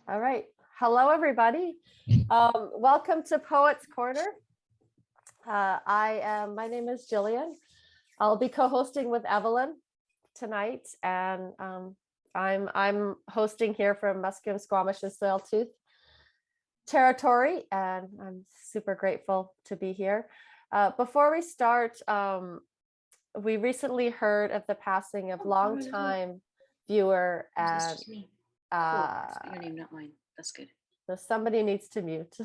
All right. Hello, everybody. Welcome to Poets Corner. My name is Jillian. I'll be co-hosting with Evelyn tonight, and I'm hosting here from Musqueam, Squamish and Tsleil-Waututh territory, and I'm super grateful to be here. Before we start, we recently heard of the passing of longtime viewer and your name, not mine. That's good. So somebody needs to mute.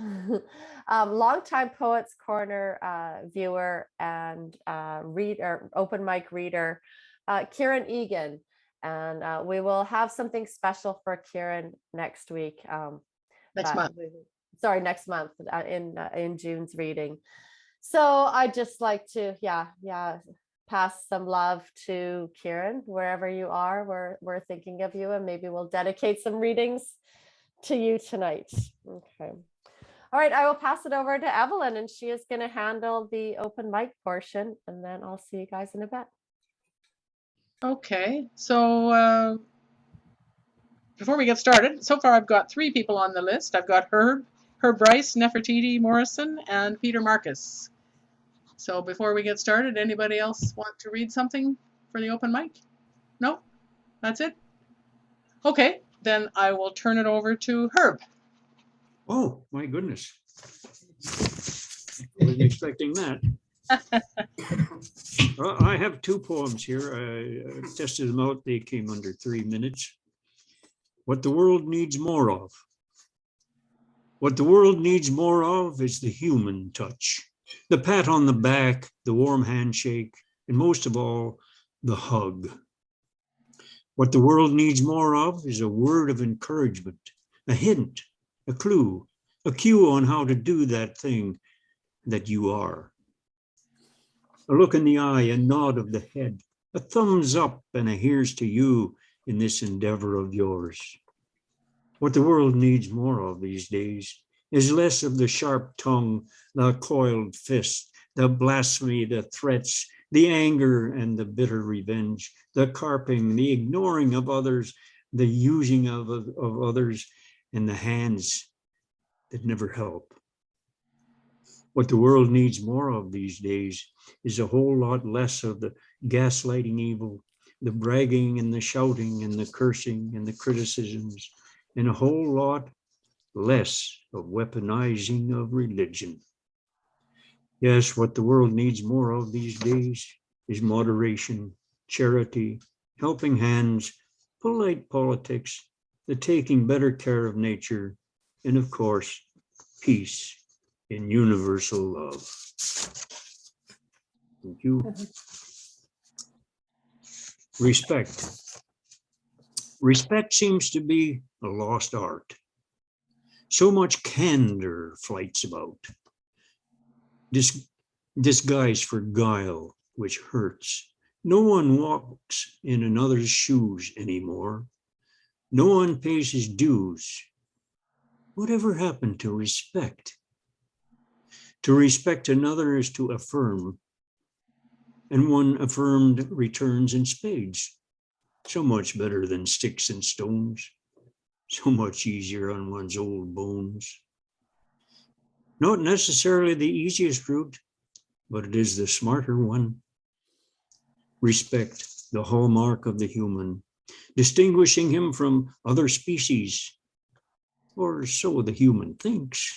Longtime Poets Corner viewer and reader, open mic reader, Kieran Egan. And we will have something special for Kieran next week. Next month. Next month in June's reading. So I'd just like to, pass some love to Kieran, wherever you are. We're thinking of you, and maybe we'll dedicate some readings to you tonight. Okay. All right, I will pass it over to Evelyn, and she is going to handle the open mic portion, and then I'll see you guys in a bit. Okay, so before we get started, so far I've got 3 people on the list. I've got Herb Bryce, Nefertiti Morrison, and Peter Marcus. So before we get started, anybody else want to read something for the open mic? No? That's it? Okay, then I will turn it over to Herb. Oh, my goodness. I wasn't expecting that. I have 2 poems here. I tested them out. They came under 3 minutes. What the world needs more of. What the world needs more of is the human touch. The pat on the back, the warm handshake, and most of all, the hug. What the world needs more of is a word of encouragement, a hint, a clue, a cue on how to do that thing that you are. A look in the eye, a nod of the head, a thumbs up, and a here's to you in this endeavor of yours. What the world needs more of these days is less of the sharp tongue, the coiled fist, the blasphemy, the threats, the anger and the bitter revenge, the carping, the ignoring of others, the using of others, and the hands that never help. What the world needs more of these days is a whole lot less of the gaslighting evil, the bragging and the shouting and the cursing and the criticisms, and a whole lot less of weaponizing of religion. Yes, what the world needs more of these days is moderation, charity, helping hands, polite politics, the taking better care of nature, and of course, peace in universal love. Thank you. Respect. Respect seems to be a lost art. So much candor flights about, disguised for guile, which hurts. No one walks in another's shoes anymore. No one pays his dues. Whatever happened to respect? To respect another is to affirm, and one affirmed returns in spades. So much better than sticks and stones. So much easier on one's old bones. Not necessarily the easiest route, but it is the smarter one. Respect, the hallmark of the human, distinguishing him from other species, or so the human thinks.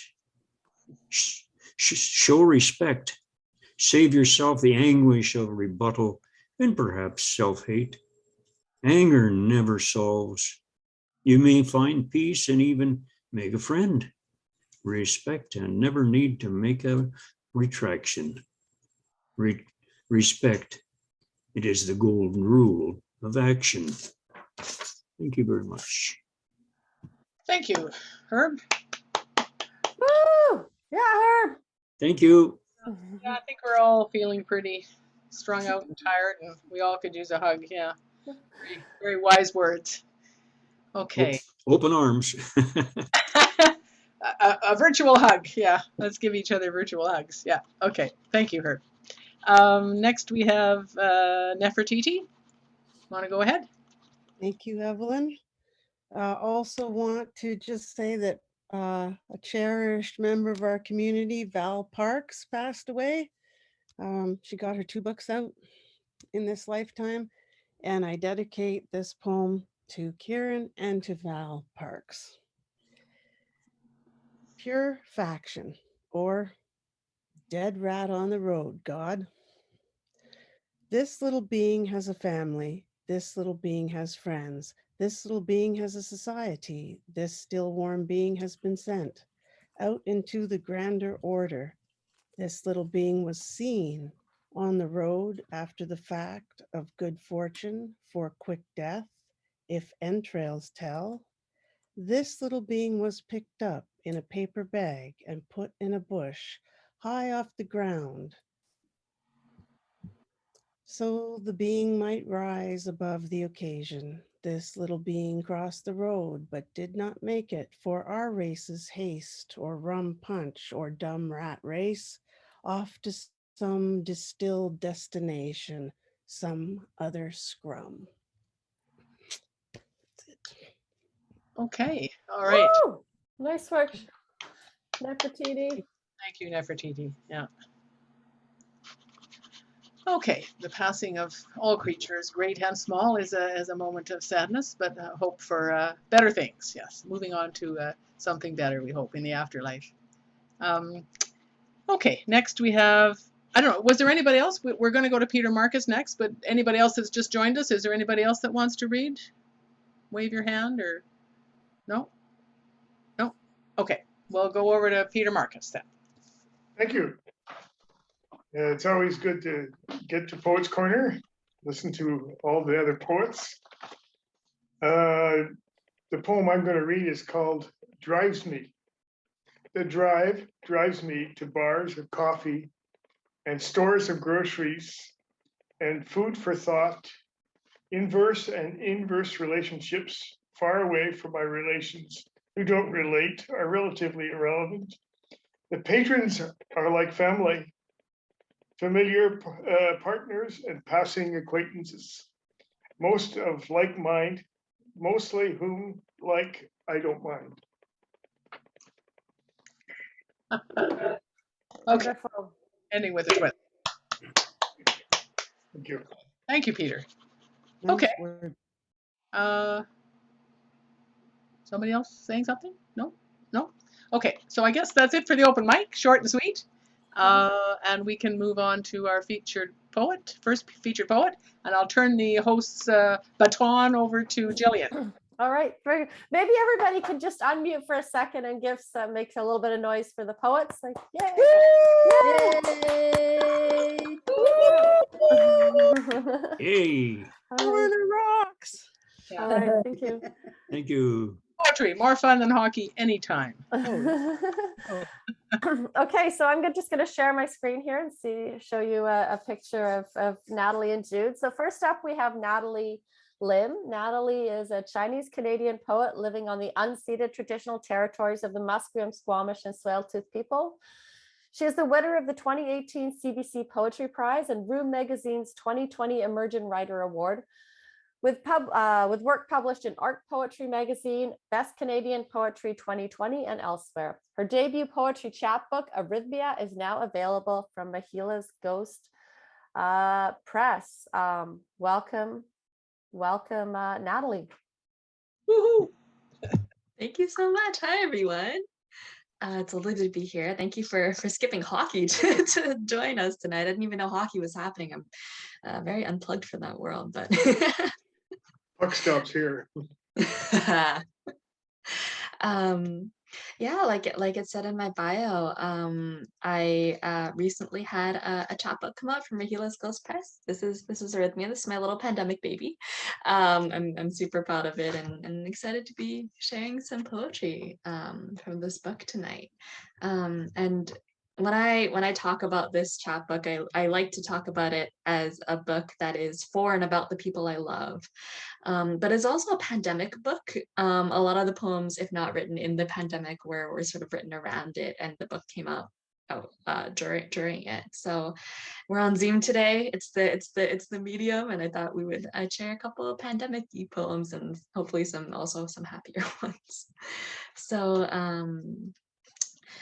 Show respect, save yourself the anguish of rebuttal and perhaps self-hate. Anger never solves. You may find peace and even make a friend. Respect and never need to make a retraction. Respect, it is the golden rule of action. Thank you very much. Thank you, Herb. Woo! Yeah, Herb. Thank you. Yeah, I think we're all feeling pretty strung out and tired, and we all could use a hug. Yeah, very, very wise words. Okay. Open arms. a virtual hug. Yeah, let's give each other virtual hugs. Yeah, okay. Thank you, Herb. Next we have Nefertiti. Want to go ahead? Thank you, Evelyn. Also want to just say that a cherished member of our community, Val Parks, passed away. She got her 2 books out in this lifetime, and I dedicate this poem to Kieran and to Val Parks. Pure faction, or dead rat on the road, God. This little being has a family. This little being has friends. This little being has a society. This still warm being has been sent out into the grander order. This little being was seen on the road after the fact of good fortune for quick death, if entrails tell. This little being was picked up in a paper bag and put in a bush high off the ground, so the being might rise above the occasion. This little being crossed the road, but did not make it for our race's haste, or rum punch, or dumb rat race, off to some distilled destination, some other scrum. Okay, all right. Woo! Nice work, Nefertiti. Thank you, Nefertiti. Yeah. Okay, the passing of all creatures, great and small, is a moment of sadness, but hope for better things. Yes, moving on to something better, we hope, in the afterlife. Okay, next we have, I don't know, was there anybody else? We're going to go to Peter Marcus next, but anybody else that's just joined us? Is there anybody else that wants to read? Wave your hand, or no? No? Okay, we'll go over to Peter Marcus then. Thank you. It's always good to get to Poets Corner, listen to all the other poets. The poem I'm going to read is called Drives Me. The drive drives me to bars of coffee and stores of groceries and food for thought, inverse and inverse relationships far away from my relations who don't relate are relatively irrelevant. The patrons are like family, familiar partners and passing acquaintances, most of like mind, mostly whom like I don't mind. Okay, Wonderful. ending with a twist. Thank you. Thank you, Peter. Nice Okay. word. Somebody else saying something? No? No? Okay, so I guess that's it for the open mic, short and sweet. And we can move on to our first featured poet, and I'll turn the host's baton over to Jillian. All right, very, maybe everybody can just unmute for a second and give some, make a little bit of noise for the poets. Like, yay! Yay! Hey, All right, the rocks. all right, thank you. thank you. Poetry, more fun than hockey anytime. Okay, so I'm just going to share my screen here and show you a picture of Natalie and Jude. So first up, we have Natalie Lim. Natalie is a Chinese-Canadian poet living on the unceded traditional territories of the Musqueam, Squamish, and Tsleil-Waututh people. She is the winner of the 2018 CBC Poetry Prize and Room Magazine's 2020 Emerging Writer Award. With work published in Art Poetry Magazine, Best Canadian Poetry 2020, and elsewhere. Her debut poetry chapbook, Arrhythmia, is now available from Rahila's Ghost Press. Welcome, Natalie. Woohoo! Thank you so much. Hi, everyone. It's lovely to be here. Thank you for skipping hockey to join us tonight. I didn't even know hockey was happening. I'm very unplugged from that world, but Puck stops here. Yeah, like it said in my bio, I recently had a chapbook come out from Rahila's Ghost Press. This is Arrhythmia. This is my little pandemic baby. I'm super proud of it and excited to be sharing some poetry from this book tonight. And when I talk about this chapbook, I like to talk about it as a book that is for and about the people I love. But it's also a pandemic book. A lot of the poems, if not written in the pandemic, were sort of written around it, and the book came out during it. So we're on Zoom today. It's the medium, and I thought I'd share a couple of pandemic poems and hopefully also some happier ones. So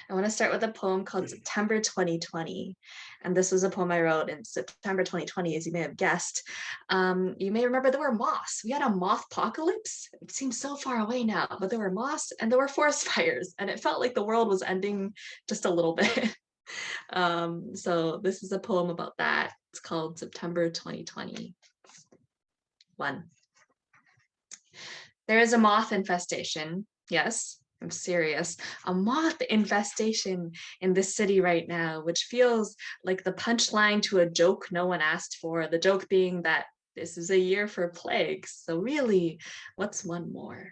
I want to start with a poem called September 2020. And this was a poem I wrote in September 2020, as you may have guessed. You may remember there were moths. We had a moth apocalypse. It seems so far away now, but there were moths and there were forest fires, and it felt like the world was ending just a little bit. So this is a poem about that. It's called September 2020. 1. There is a moth infestation. Yes, I'm serious. A moth infestation in this city right now, which feels like the punchline to a joke no one asked for. The joke being that this is a year for plagues. So really, what's one more?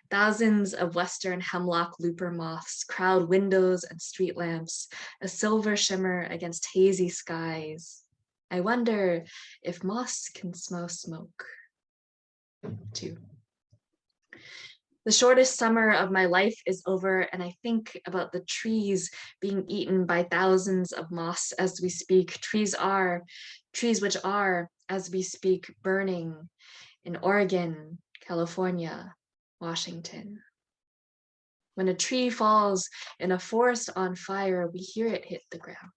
Thousands of Western hemlock looper moths crowd windows and street lamps, a silver shimmer against hazy skies. I wonder if moths can smell smoke. 2. The shortest summer of my life is over, and I think about the trees being eaten by thousands of moths as we speak. Trees which are, as we speak, burning in Oregon, California, Washington. When a tree falls in a forest on fire, we hear it hit the ground.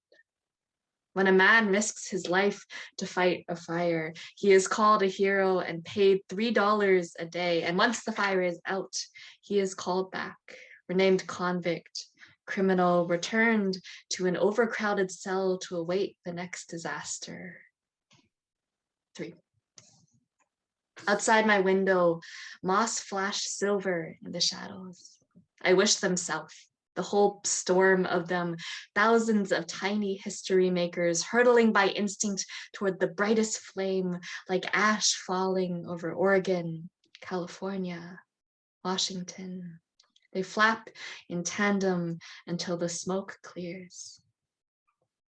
When a man risks his life to fight a fire, he is called a hero and paid $3 a day. And once the fire is out, he is called back, renamed convict, criminal, returned to an overcrowded cell to await the next disaster. 3. Outside my window, moths flash silver in the shadows. I wish them south. The whole storm of them, thousands of tiny history makers hurtling by instinct toward the brightest flame, like ash falling over Oregon, California, Washington. They flap in tandem until the smoke clears.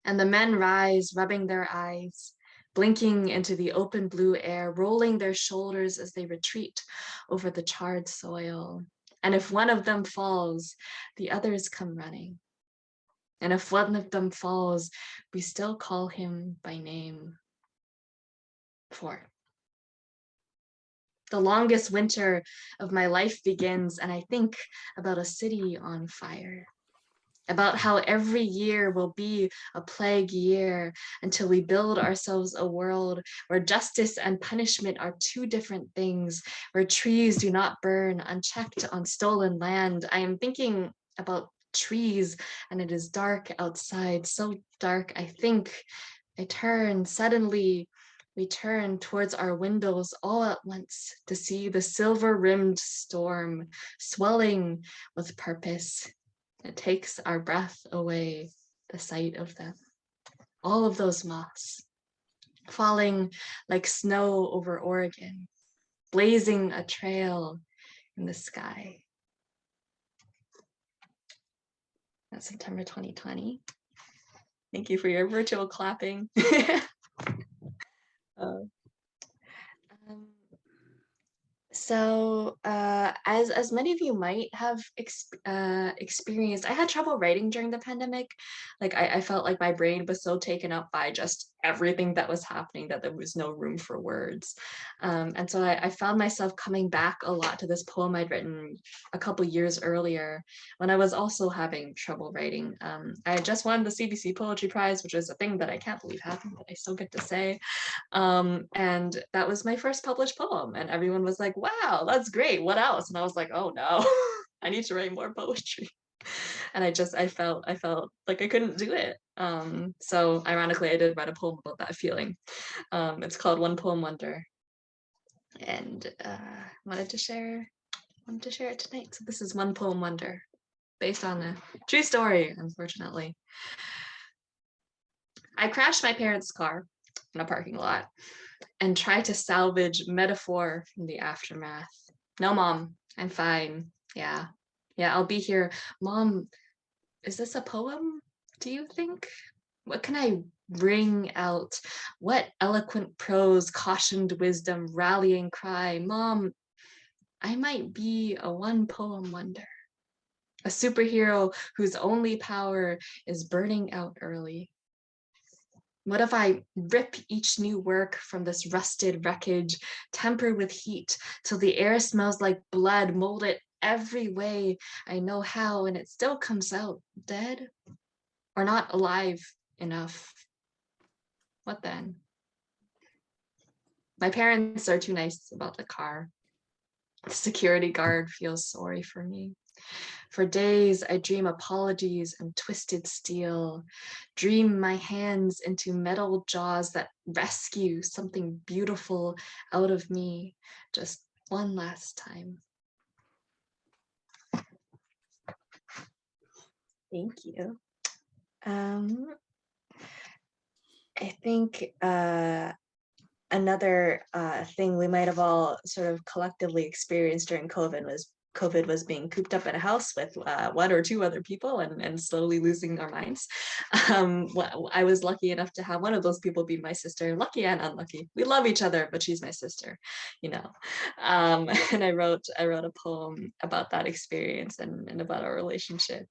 And the men rise, rubbing their eyes, blinking into the open blue air, rolling their shoulders as they retreat over the charred soil. And if one of them falls, the others come running. And if one of them falls, we still call him by name. 4. The longest winter of my life begins, and I think about a city on fire. About how every year will be a plague year until we build ourselves a world where justice and punishment are two different things, where trees do not burn unchecked on stolen land. I am thinking about trees, and it is dark outside, so dark. I think I turn. Suddenly, we turn towards our windows all at once to see the silver-rimmed storm swelling with purpose. It takes our breath away, the sight of them. All of those moths falling like snow over Oregon, blazing a trail in the sky. That's September 2020. Thank you for your virtual clapping. So as many of you might have experienced, I had trouble writing during the pandemic. Like I felt like my brain was so taken up by just everything that was happening that there was no room for words. And so I found myself coming back a lot to this poem I'd written a couple years earlier when I was also having trouble writing. I had just won the CBC Poetry Prize, which is a thing that I can't believe happened, but I still get to say. And that was my first published poem, and everyone was like, wow, that's great, what else? And I was like, oh no, I need to write more poetry. And I felt like I couldn't do it. So ironically, I did write a poem about that feeling. It's called One Poem Wonder, and wanted to share it tonight. So this is One Poem Wonder, based on a true story, unfortunately. I crashed my parents' car in a parking lot and tried to salvage metaphor from the aftermath. No, Mom, I'm fine. Yeah, I'll be here. Mom, is this a poem, do you think? What can I bring out? What eloquent prose, cautioned wisdom, rallying cry? Mom, I might be a one poem wonder. a superhero whose only power is burning out early. What if I rip each new work from this rusted wreckage, temper with heat till the air smells like blood, mold it every way I know how, and it still comes out dead or not alive enough? What then? My parents are too nice about the car. The security guard feels sorry for me. For days, I dream apologies and twisted steel, dream my hands into metal jaws that rescue something beautiful out of me just one last time. Thank you. I think another thing we might have all sort of collectively experienced during COVID was being cooped up in a house with one or two other people and slowly losing our minds. I was lucky enough to have one of those people be my sister, lucky and unlucky. We love each other, but she's my sister, you know. And I wrote a poem about that experience and about our relationship.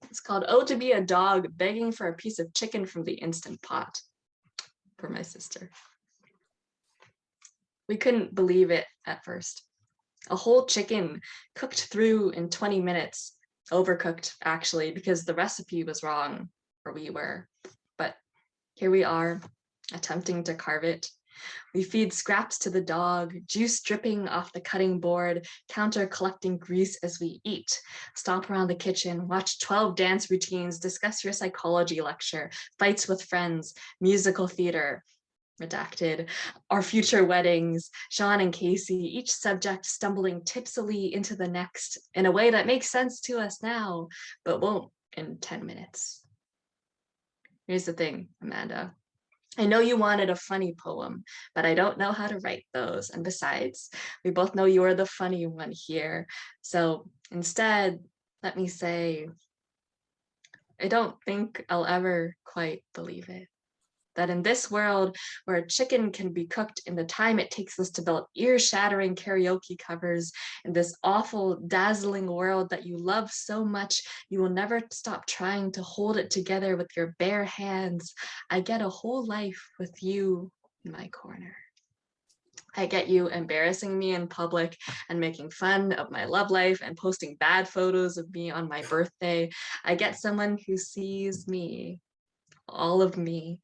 It's called "Oh, to be a dog begging for a piece of chicken from the Instant Pot," for my sister. We couldn't believe it at first. A whole chicken cooked through in 20 minutes, overcooked actually, because the recipe was wrong, or we were. But here we are, attempting to carve it. We feed scraps to the dog, juice dripping off the cutting board, counter collecting grease as we eat, stomp around the kitchen, watch 12 dance routines, discuss your psychology lecture, fights with friends, musical theater, redacted, our future weddings, Sean and Casey, each subject stumbling tipsily into the next in a way that makes sense to us now, but won't in 10 minutes. Here's the thing, Amanda. I know you wanted a funny poem, but I don't know how to write those. And besides, we both know you're the funny one here. So instead, let me say, I don't think I'll ever quite believe it. That in this world where a chicken can be cooked in the time it takes us to build ear-shattering karaoke covers, in this awful, dazzling world that you love so much, you will never stop trying to hold it together with your bare hands, I get a whole life with you in my corner. I get you embarrassing me in public and making fun of my love life and posting bad photos of me on my birthday. I get someone who sees me, all of me,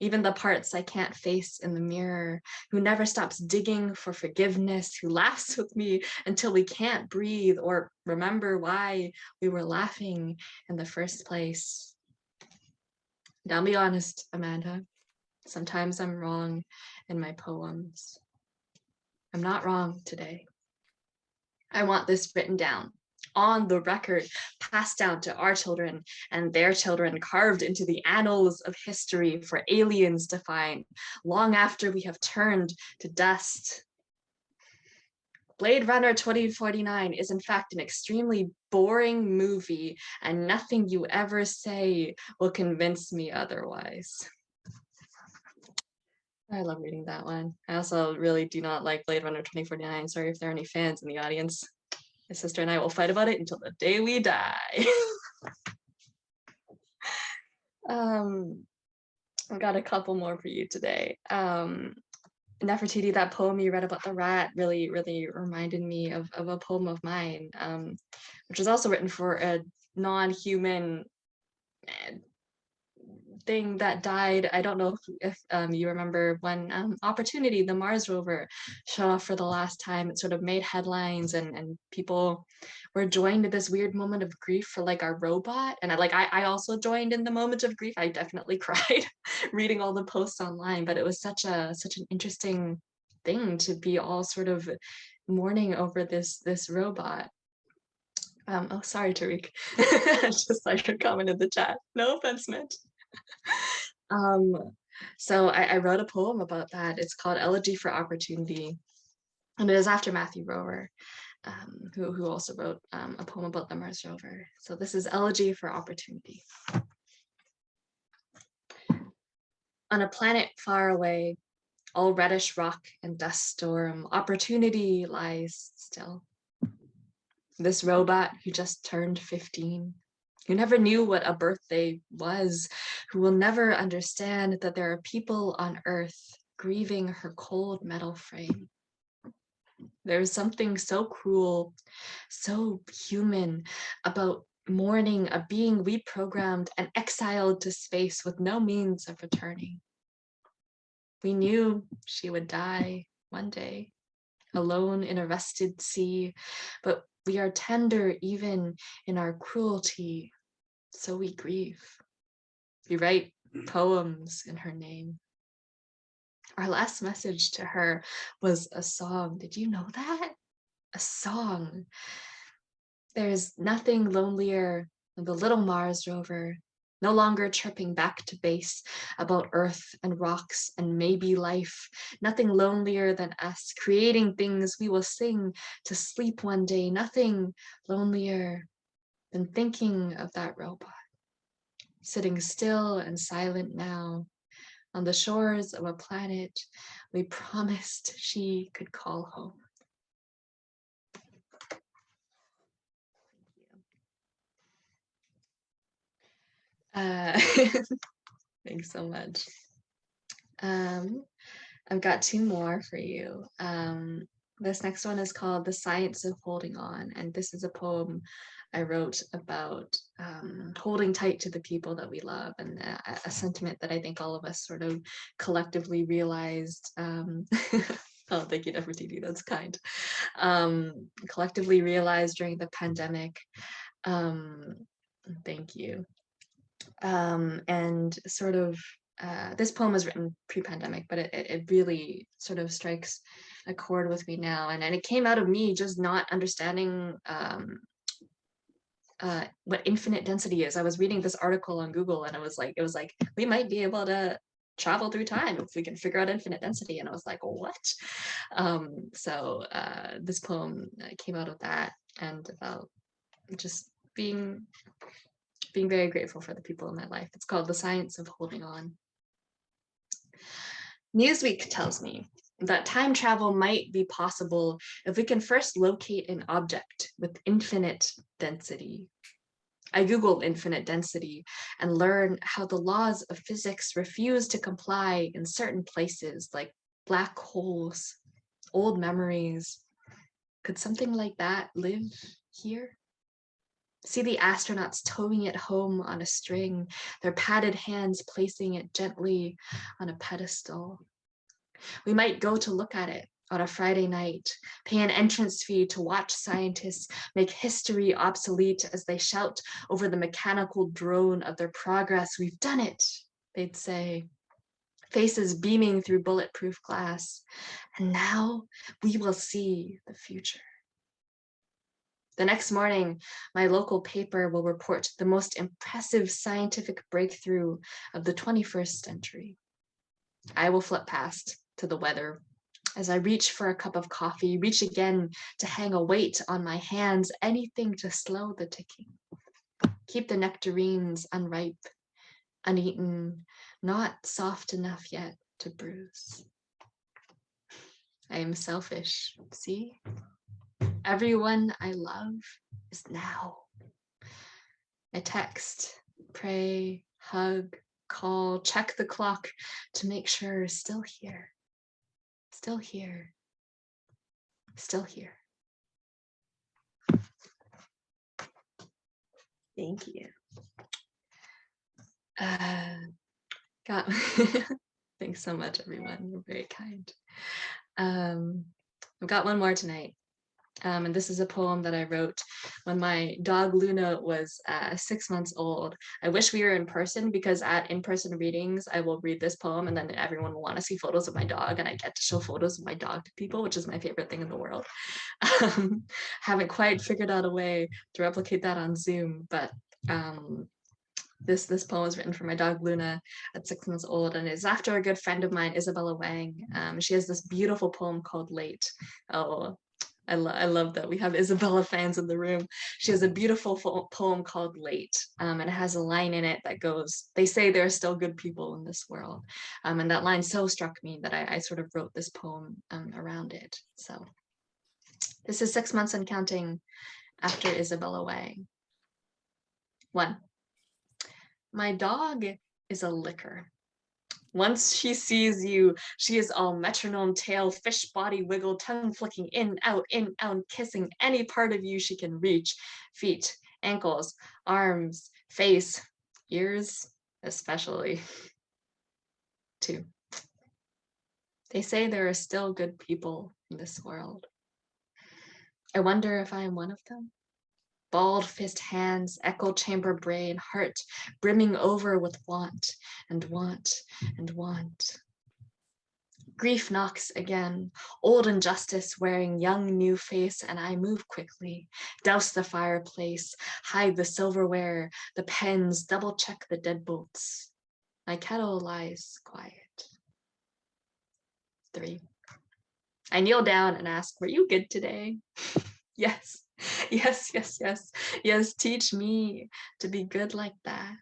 even the parts I can't face in the mirror, who never stops digging for forgiveness, who laughs with me until we can't breathe or remember why we were laughing in the first place. And I'll be honest, Amanda, sometimes I'm wrong in my poems. I'm not wrong today. I want this written down, on the record, passed down to our children and their children, carved into the annals of history for aliens to find, long after we have turned to dust. Blade Runner 2049 is in fact an extremely boring movie, and nothing you ever say will convince me otherwise. I love reading that one. I also really do not like Blade Runner 2049. Sorry if there are any fans in the audience. My sister and I will fight about it until the day we die. I've got a couple more for you today. Nefertiti, that poem you read about the rat really reminded me of a poem of mine, which was also written for a non-human thing that died. I don't know if you remember when Opportunity, the Mars rover, shut off for the last time. It sort of made headlines and people were joined in this weird moment of grief for like our robot. And I also joined in the moment of grief. I definitely cried reading all the posts online, but it was such an interesting thing to be all sort of mourning over this robot. Oh, sorry, Tariq. Just like your comment in the chat. No offense meant. So I wrote a poem about that. It's called Elegy for Opportunity, and it is after Matthew Rover, who also wrote a poem about the Mars rover. So this is Elegy for Opportunity. On a planet far away, all reddish rock and dust storm, opportunity lies still. This robot who just turned 15, who never knew what a birthday was, who will never understand that there are people on Earth grieving her cold metal frame. There's something so cruel, so human about mourning a being reprogrammed and exiled to space with no means of returning. We knew she would die one day, alone in a rested sea, but we are tender even in our cruelty, so we grieve. We write poems in her name. Our last message to her was a song. Did you know that? A song. There's nothing lonelier than the little Mars rover, no longer chirping back to base about Earth and rocks and maybe life. Nothing lonelier than us, creating things we will sing to sleep one day. Nothing lonelier than thinking of that robot, sitting still and silent now on the shores of a planet we promised she could call home. Thanks so much. I've got two more for you. This next one is called The Science of Holding On, and this is a poem I wrote about holding tight to the people that we love, and a sentiment that I think all of us sort of collectively realized. Oh, thank you, Nefertiti, that's kind. Collectively realized during the pandemic. Thank you. And sort of this poem was written pre-pandemic, but it really sort of strikes a chord with me now, and it came out of me just not understanding what infinite density is. I was reading this article on Google, and it was like we might be able to travel through time if we can figure out infinite density, and I was like, what? So this poem came out of that, and about just being very grateful for the people in my life. It's called The Science of Holding On. Newsweek tells me that time travel might be possible if we can first locate an object with infinite density. I Googled infinite density and learned how the laws of physics refuse to comply in certain places, like black holes, old memories. Could something like that live here? See the astronauts towing it home on a string, their padded hands placing it gently on a pedestal. We might go to look at it on a Friday night, pay an entrance fee to watch scientists make history obsolete as they shout over the mechanical drone of their progress. We've done it, they'd say, faces beaming through bulletproof glass. And now we will see the future. The next morning, my local paper will report the most impressive scientific breakthrough of the 21st century. I will flip past to the weather as I reach for a cup of coffee, reach again to hang a weight on my hands, anything to slow the ticking. Keep the nectarines unripe, uneaten, not soft enough yet to bruise. I am selfish, see? Everyone I love is now. I text, pray, hug, call, check the clock to make sure still here, still here, still here. Thank you. Thanks so much, everyone. You're very kind. I've got one more tonight. And this is a poem that I wrote when my dog Luna was 6 months old. I wish we were in person, because at in-person readings, I will read this poem and then everyone will want to see photos of my dog, and I get to show photos of my dog to people, which is my favorite thing in the world. Haven't quite figured out a way to replicate that on Zoom, but this poem was written for my dog Luna at 6 months old, and is after a good friend of mine, Isabella Wang. She has this beautiful poem called Late. Oh, I love that we have Isabella fans in the room. She has a beautiful poem called Late, and it has a line in it that goes, "They say there are still good people in this world." And that line so struck me that I sort of wrote this poem around it. So this is 6 months and counting, after Isabella Wang. 1. My dog is a licker. Once she sees you, she is all metronome, tail, fish body wiggle, tongue flicking in, out, kissing any part of you she can reach. Feet, ankles, arms, face, ears, especially. 2. They say there are still good people in this world. I wonder if I am one of them. Bald fist hands, echo chamber brain, heart brimming over with want and want and want. Grief knocks again, old injustice wearing young new face, and I move quickly, douse the fireplace, hide the silverware, the pens, double check the deadbolts. My kettle lies quiet. 3. I kneel down and ask, were you good today? Yes. Yes, teach me to be good like that.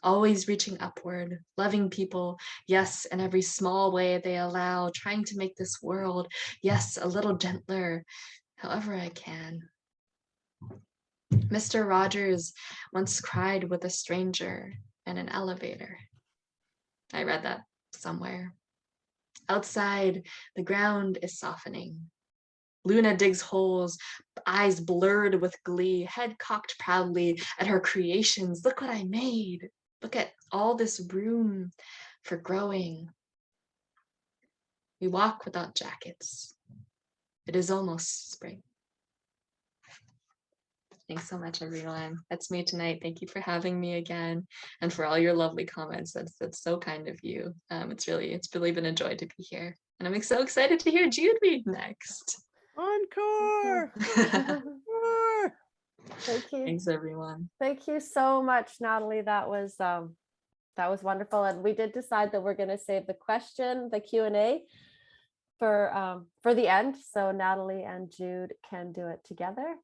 Always reaching upward, loving people, yes, in every small way they allow, trying to make this world, yes, a little gentler, however I can. Mr. Rogers once cried with a stranger in an elevator. I read that somewhere. Outside, the ground is softening. Luna digs holes, eyes blurred with glee, head cocked proudly at her creations. Look what I made. Look at all this room for growing. We walk without jackets. It is almost spring. Thanks so much, everyone. That's me tonight. Thank you for having me again and for all your lovely comments. That's so kind of you. It's really been a joy to be here. And I'm so excited to hear Jude read next. Encore! Encore! Thank you. Thanks, everyone. Thank you so much, Natalie. That was wonderful. And we did decide that we're going to save the Q&A for the end, so Natalie and Jude can do it together.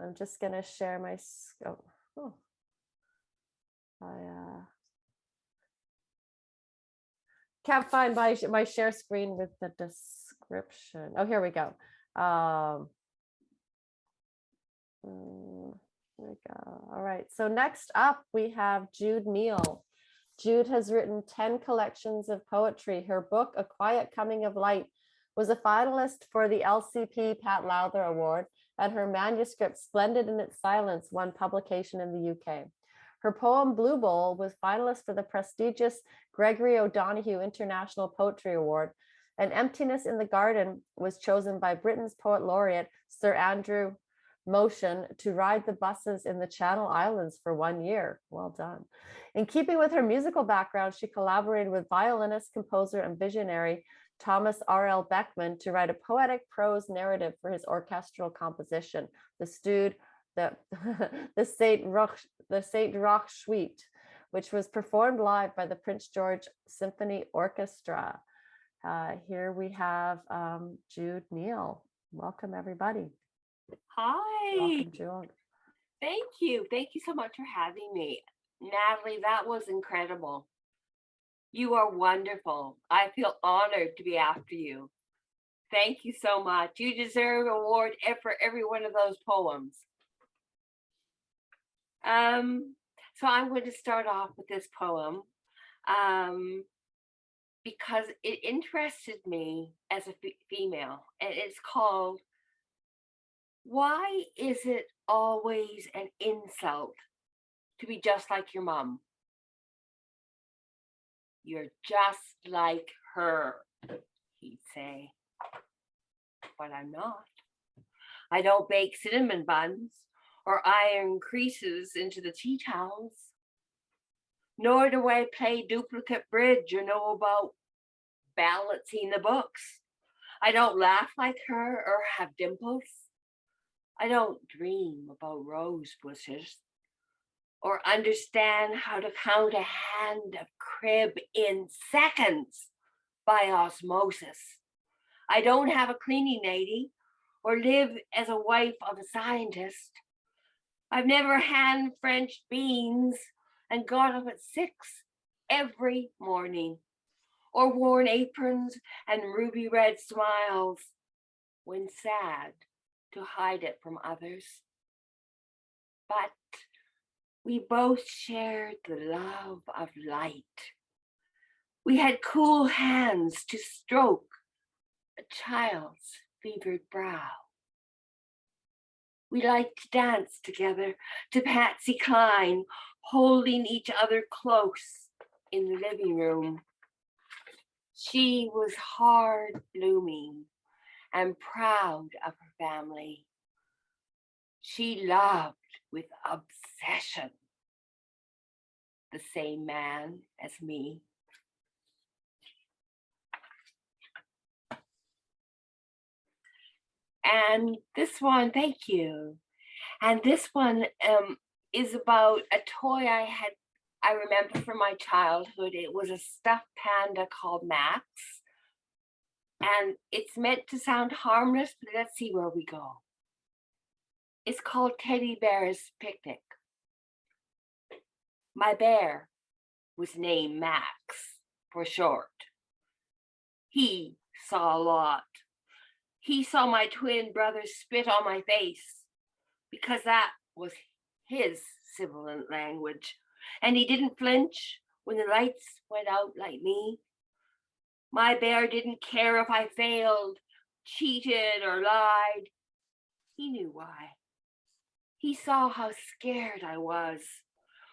I'm just going to share my. I can't find my share screen with the description. Oh, here we go. Here we go. All right. So next up, we have Jude Neale. Jude has written 10 collections of poetry. Her book, A Quiet Coming of Light, was a finalist for the LCP Pat Lowther Award, and her manuscript, Splendid in Its Silence, won publication in the UK. Her poem, Blue Bowl, was finalist for the prestigious Gregory O'Donoghue International Poetry Award, and Emptiness in the Garden was chosen by Britain's Poet Laureate, Sir Andrew Motion, to ride the buses in the Channel Islands for 1 year. Well done. In keeping with her musical background, she collaborated with violinist, composer, and visionary Thomas R.L. Beckman to write a poetic prose narrative for his orchestral composition, the Saint Roch Suite, which was performed live by the Prince George Symphony Orchestra. Here we have Jude Neale. Welcome, everybody. Hi. Welcome, Jude. Thank you. Thank you so much for having me. Natalie, that was incredible. You are wonderful. I feel honored to be after you. Thank you so much. You deserve an award for every one of those poems. So I'm going to start off with this poem because it interested me as a female, and it's called Why Is It Always an Insult to Be Just Like Your Mom? You're just like her, he'd say. But I'm not. I don't bake cinnamon buns or iron creases into the tea towels. Nor do I play duplicate bridge or know about balancing the books. I don't laugh like her or have dimples. I don't dream about rose bushes or understand how to count a hand of crib in seconds by osmosis. I don't have a cleaning lady or live as a wife of a scientist. I've never hand French beans and got up at 6 every morning, or worn aprons and ruby red smiles when sad to hide it from others. but we both shared the love of light. We had cool hands to stroke a child's fevered brow. We liked to dance together to Patsy Cline, holding each other close in the living room. She was hard blooming and proud of her family. She loved with obsession the same man as me. And this one, thank you. And this one is about a toy I remember from my childhood. It was a stuffed panda called Max. And it's meant to sound harmless, but let's see where we go. It's called Teddy Bear's Picnic. My bear was named Max for short. He saw a lot. He saw my twin brother spit on my face because that was his sibilant language. And he didn't flinch when the lights went out like me. My bear didn't care if I failed, cheated, or lied. He knew why. He saw how scared I was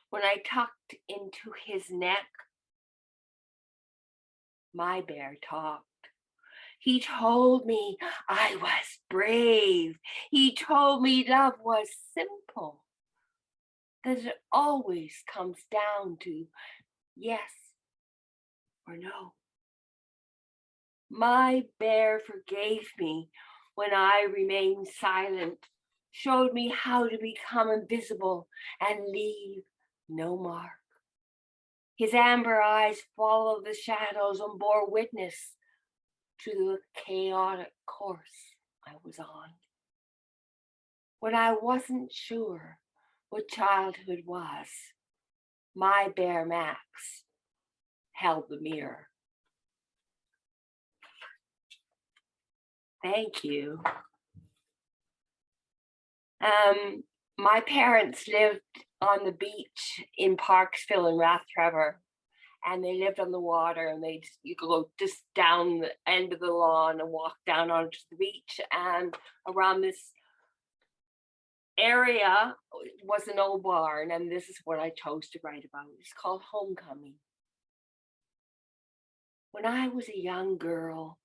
when I tucked into his neck. My bear talked. He told me I was brave. He told me love was simple, that it always comes down to yes or no. My bear forgave me when I remained silent, showed me how to become invisible and leave no mark. His amber eyes followed the shadows and bore witness to the chaotic course I was on. When I wasn't sure what childhood was, my bear Max held the mirror. Thank you. My parents lived on the beach in Parksville and Rathtrevor, and they lived on the water, and you could go just down the end of the lawn and walk down onto the beach, and around this area was an old barn, and this is what I chose to write about. It's called Homecoming. When I was a young girl,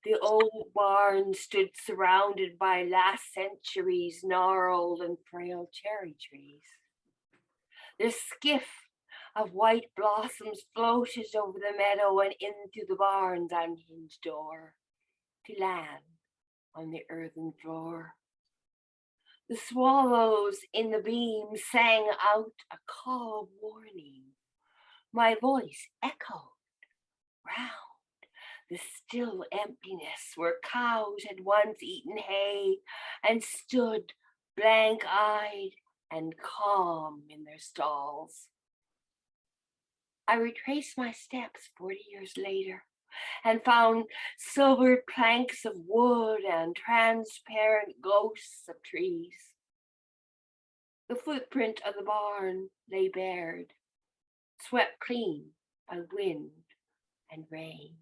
the old barn stood surrounded by last century's gnarled and frail cherry trees. The skiff of white blossoms floated over the meadow and into the barn's unhinged door to land on the earthen floor. The swallows in the beam sang out a call of warning. My voice echoed round the still emptiness where cows had once eaten hay and stood blank-eyed and calm in their stalls. I retraced my steps 40 years later and found silvered planks of wood and transparent ghosts of trees. The footprint of the barn lay bared, swept clean by wind and rain.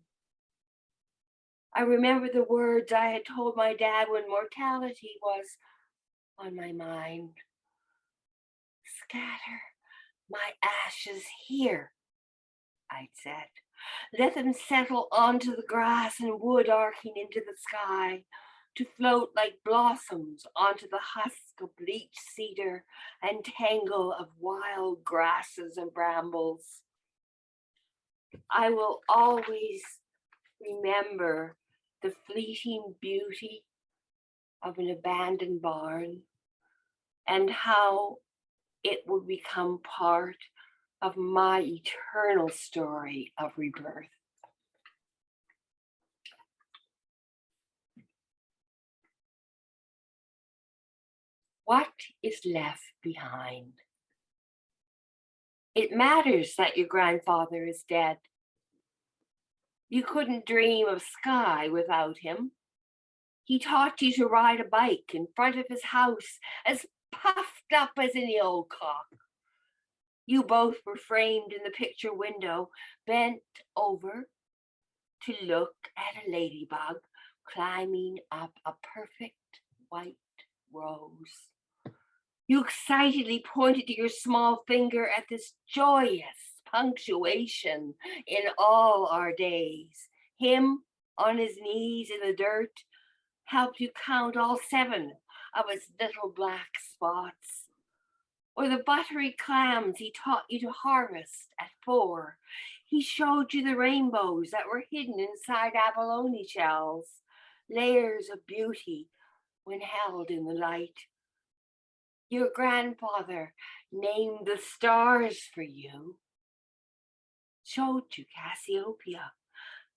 I remember the words I had told my dad when mortality was on my mind. Scatter my ashes here, I'd said. Let them settle onto the grass and wood arcing into the sky, to float like blossoms onto the husk of bleached cedar and tangle of wild grasses and brambles. I will always remember the fleeting beauty of an abandoned barn and how it would become part of my eternal story of rebirth. What is left behind? It matters that your grandfather is dead. You couldn't dream of Sky without him. He taught you to ride a bike in front of his house as puffed up as an old cock. You both were framed in the picture window, bent over to look at a ladybug climbing up a perfect white rose. You excitedly pointed to your small finger at this joyous punctuation in all our days. Him on his knees in the dirt helped you count all 7 of its little black spots. Or the buttery clams he taught you to harvest at 4. He showed you the rainbows that were hidden inside abalone shells, layers of beauty when held in the light. Your grandfather named the stars for you, showed you Cassiopeia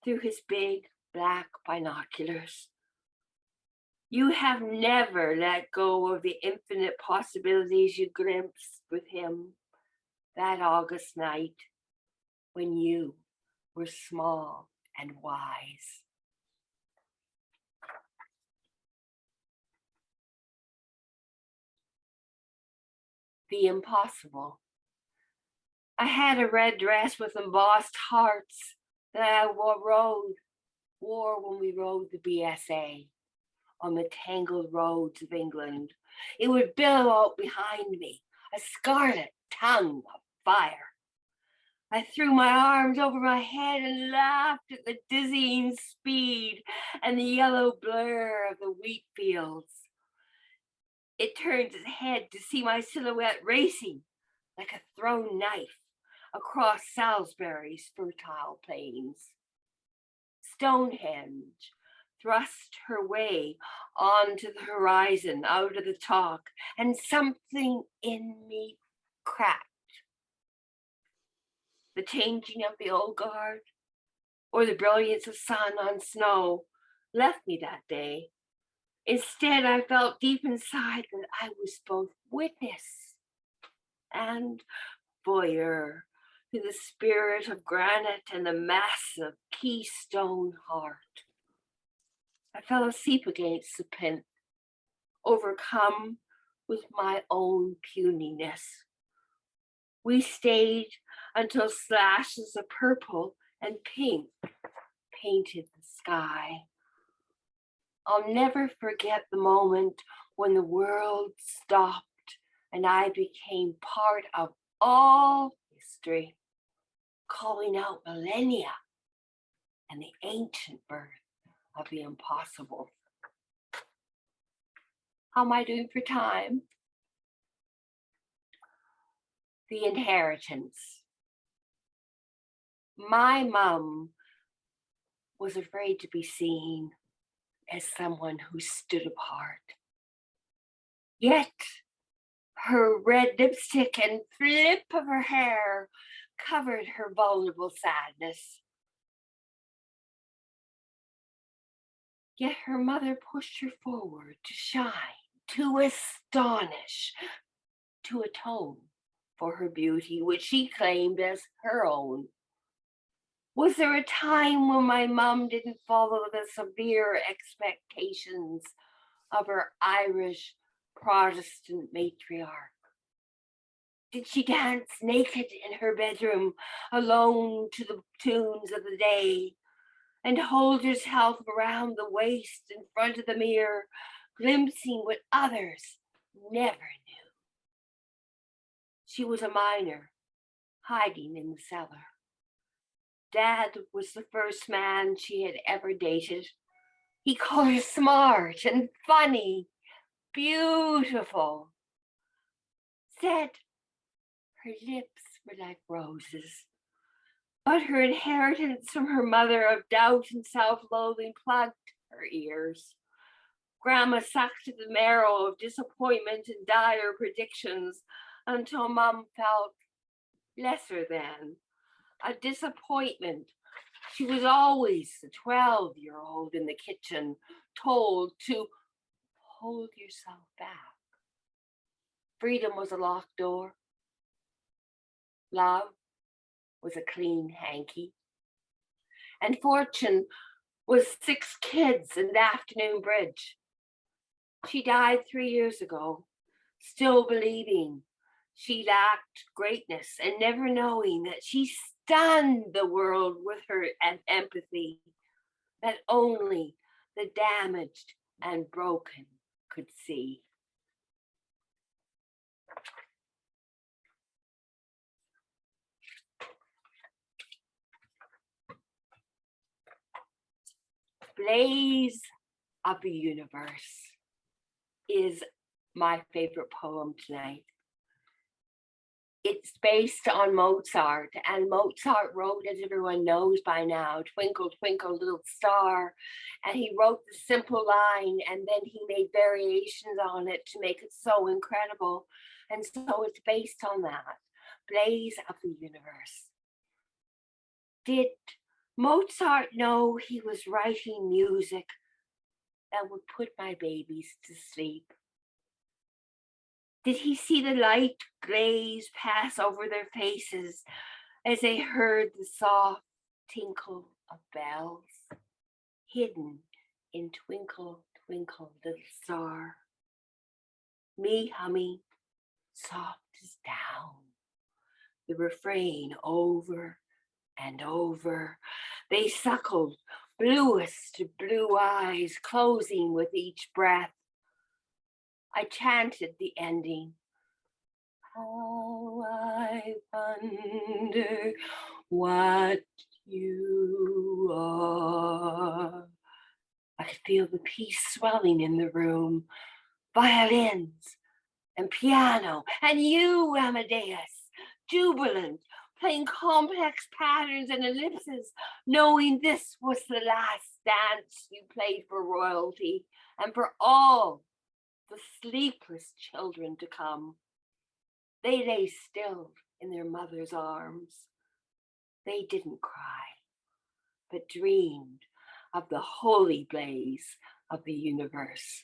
through his big black binoculars. You have never let go of the infinite possibilities you glimpsed with him that August night when you were small and wise. The impossible. I had a red dress with embossed hearts that I wore when we rode the BSA on the tangled roads of England. It would billow out behind me, a scarlet tongue of fire. I threw my arms over my head and laughed at the dizzying speed and the yellow blur of the wheat fields. It turned its head to see my silhouette racing like a thrown knife across Salisbury's fertile plains. Stonehenge thrust her way onto the horizon out of the talk, and something in me cracked. The changing of the old guard or the brilliance of sun on snow left me that day. Instead, I felt deep inside that I was both witness and voyeur to the spirit of granite and the massive keystone heart. I fell asleep against the plinth, overcome with my own puniness. We stayed until slashes of purple and pink painted the sky. I'll never forget the moment when the world stopped and I became part of all history, calling out millennia and the ancient birth of the impossible. How am I doing for time? The inheritance. My mom was afraid to be seen as someone who stood apart. Yet her red lipstick and flip of her hair covered her vulnerable sadness. Yet her mother pushed her forward to shine, to astonish, to atone for her beauty, which she claimed as her own. Was there a time when my mom didn't follow the severe expectations of her Irish Protestant matriarch? Did she dance naked in her bedroom, alone to the tunes of the day, and hold herself around the waist in front of the mirror, glimpsing what others never knew? She was a minor, hiding in the cellar. Dad was the first man she had ever dated. He called her smart and funny, beautiful. Said her lips were like roses, but her inheritance from her mother of doubt and self-loathing plugged her ears. Grandma sucked at the marrow of disappointment and dire predictions until Mom felt lesser than. A disappointment. She was always the 12-year-old in the kitchen, told to hold yourself back. Freedom was a locked door. Love was a clean hanky. And fortune was 6 kids and afternoon bridge. She died 3 years ago, still believing she lacked greatness and never knowing that she stunned the world with her empathy that only the damaged and broken could see. Blaze of the Universe is my favorite poem tonight. It's based on Mozart, and Mozart wrote, as everyone knows by now, Twinkle, Twinkle, Little Star, and he wrote the simple line, and then he made variations on it to make it so incredible, and so it's based on that, Blaze of the Universe. Did Mozart know he was writing music that would put my babies to sleep? Did he see the light glaze pass over their faces as they heard the soft tinkle of bells, hidden in Twinkle, Twinkle, Little Star? Me humming, soft as down, the refrain over and over. They suckled, bluest blue eyes closing with each breath. I chanted the ending. How I wonder what you are. I could feel the peace swelling in the room. Violins and piano, and you, Amadeus, jubilant, playing complex patterns and ellipses, knowing this was the last dance you played for royalty and for all the sleepless children to come. They lay still in their mother's arms. They didn't cry, but dreamed of the holy blaze of the universe.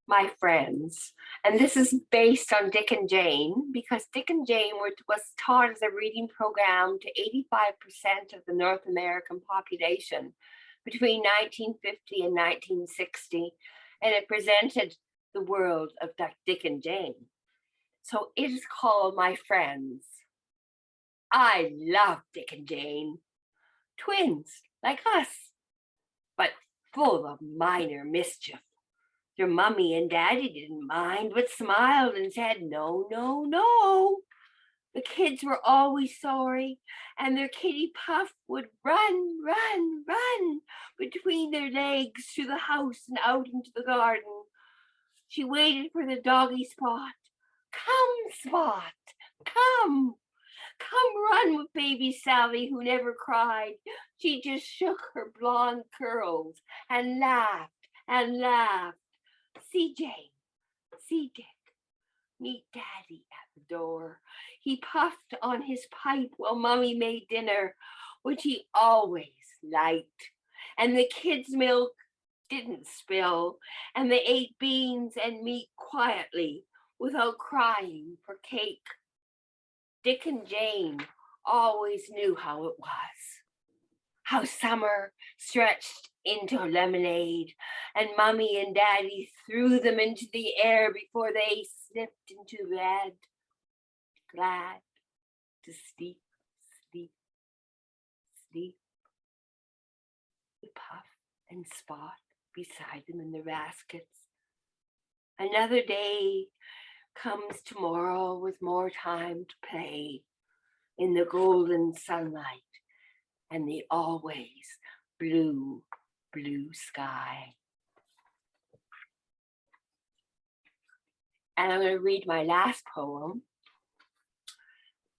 My friends, and this is based on Dick and Jane, because Dick and Jane was taught as a reading program to 85% of the North American population between 1950 and 1960, and it presented the world of Dick and Jane. So it is called My Friends. I love Dick and Jane, twins like us, but full of minor mischief. Their mommy and daddy didn't mind, but smiled and said, no, no, no. The kids were always sorry, and their kitty Puff would run, run, run between their legs through the house and out into the garden. She waited for the doggy Spot. Come, Spot, come. Come run with baby Sally, who never cried. She just shook her blonde curls and laughed and laughed. See Jane, see Dick, meet Daddy at the door. He puffed on his pipe while Mommy made dinner, which he always liked. And the kids' milk didn't spill, and they ate beans and meat quietly without crying for cake. Dick and Jane always knew how it was. How summer stretched into lemonade, and Mommy and Daddy threw them into the air before they slipped into bed, glad to sleep, sleep, sleep. The Puff and Spot beside them in their baskets. Another day comes tomorrow with more time to play in the golden sunlight and the always blue, blue sky. And I'm going to read my last poem.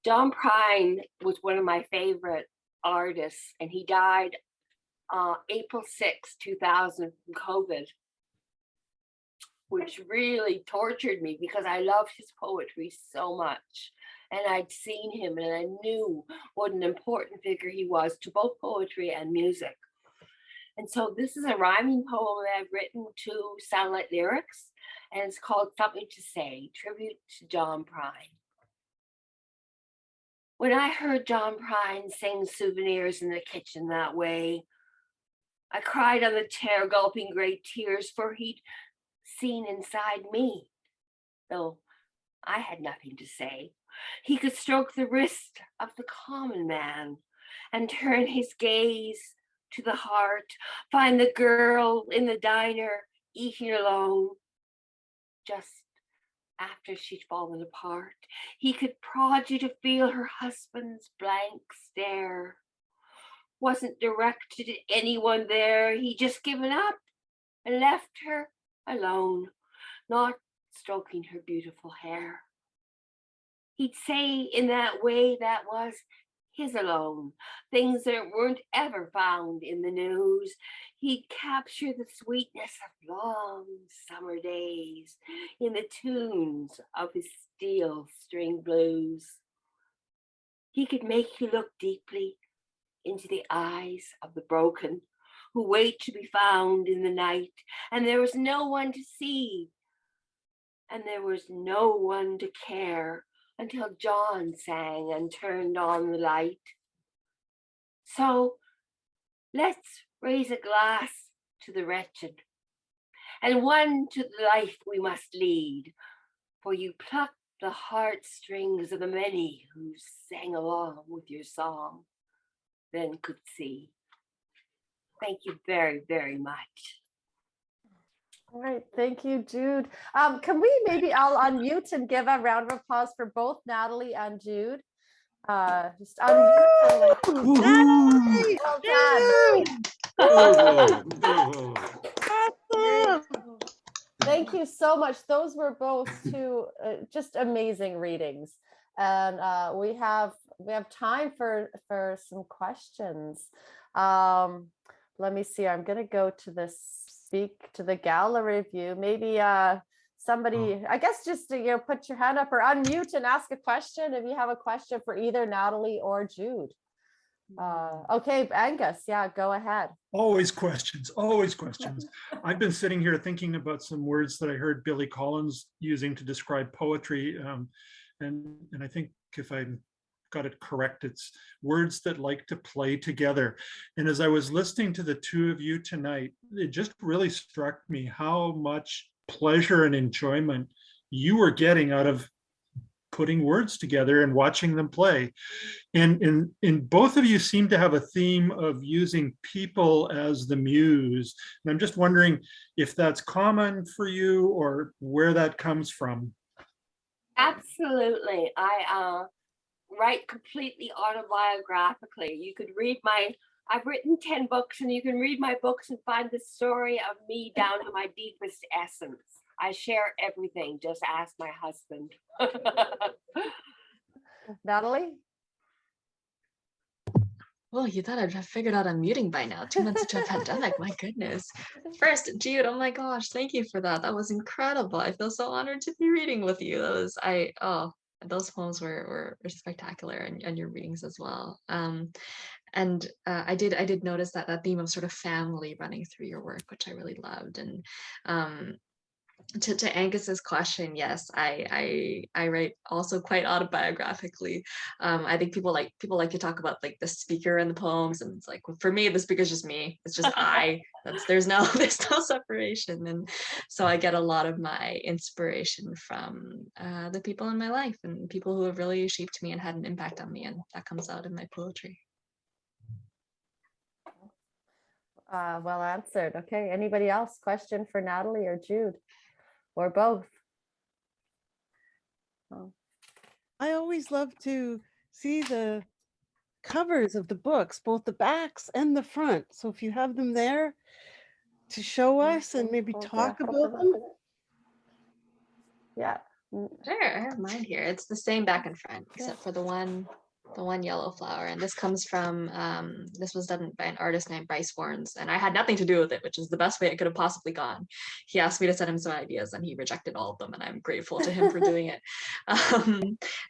John Prine was one of my favorite artists, and he died April 6, 2000 from COVID, which really tortured me because I loved his poetry so much. And I'd seen him and I knew what an important figure he was to both poetry and music. And so this is a rhyming poem that I've written to Satellite Lyrics, and it's called Something to Say, tribute to John Prine. When I heard John Prine sing souvenirs in the kitchen that way, I cried on the chair, gulping great tears, for he'd seen inside me, though I had nothing to say. He could stroke the wrist of the common man and turn his gaze to the heart, find the girl in the diner eating alone just after she'd fallen apart. He could prod you to feel her husband's blank stare. Wasn't directed at anyone there. He just given up and left her alone, not stroking her beautiful hair. He'd say in that way that was his alone, things that weren't ever found in the news. He'd capture the sweetness of long summer days in the tunes of his steel string blues. He could make you look deeply into the eyes of the broken who wait to be found in the night, and there was no one to see, and there was no one to care until John sang and turned on the light. So let's raise a glass to the wretched, and one to the life we must lead, for you plucked the heartstrings of the many who sang along with your song, then could see. Thank you very, very much. All right, thank you, Jude. Can we maybe, I'll unmute and give a round of applause for both Natalie and Jude. Just unmute. Natalie! Well done. Awesome! Thank you so much. Those were both two just amazing readings, and we have time for some questions. Let me see. I'm going to go to the gallery view. Maybe somebody, I guess, just to, put your hand up or unmute and ask a question if you have a question for either Natalie or Jude. Okay, Angus, yeah, go ahead. Always questions, always questions. I've been sitting here thinking about some words that I heard Billy Collins using to describe poetry. And I think if I got it correct, it's words that like to play together. And as I was listening to the two of you tonight, it just really struck me how much pleasure and enjoyment you were getting out of putting words together and watching them play. And both of you seem to have a theme of using people as the muse. And I'm just wondering if that's common for you or where that comes from. Absolutely. I write completely autobiographically. You could read I've written 10 books, and you can read my books and find the story of me down to my deepest essence. I share everything. Just ask my husband. Natalie? Well, you thought I'd have figured out unmuting by now. 2 months into a pandemic, my goodness. First, Jude, oh my gosh, thank you for that. That was incredible. I feel so honored to be reading with you. Those poems were spectacular, and your readings as well. I did notice that theme of sort of family running through your work, which I really loved. And to Angus's question, yes, I write also quite autobiographically. I think people like to talk about like the speaker in the poems, and it's like, for me, the speaker's just me. It's just I. There's no separation, and so I get a lot of my inspiration from the people in my life and people who have really shaped me and had an impact on me, and that comes out in my poetry. Well answered. Okay, anybody else? Question for Natalie or Jude? Or both? Oh. I always love to see the covers of the books, both the backs and the front. So if you have them there to show us and maybe talk about them. Yeah. Sure, I have mine here. It's the same back and front, except for the one yellow flower. And this comes from, this was done by an artist named Bryce Warnes, and I had nothing to do with it, which is the best way it could have possibly gone. He asked me to send him some ideas, and he rejected all of them, and I'm grateful to him for doing it.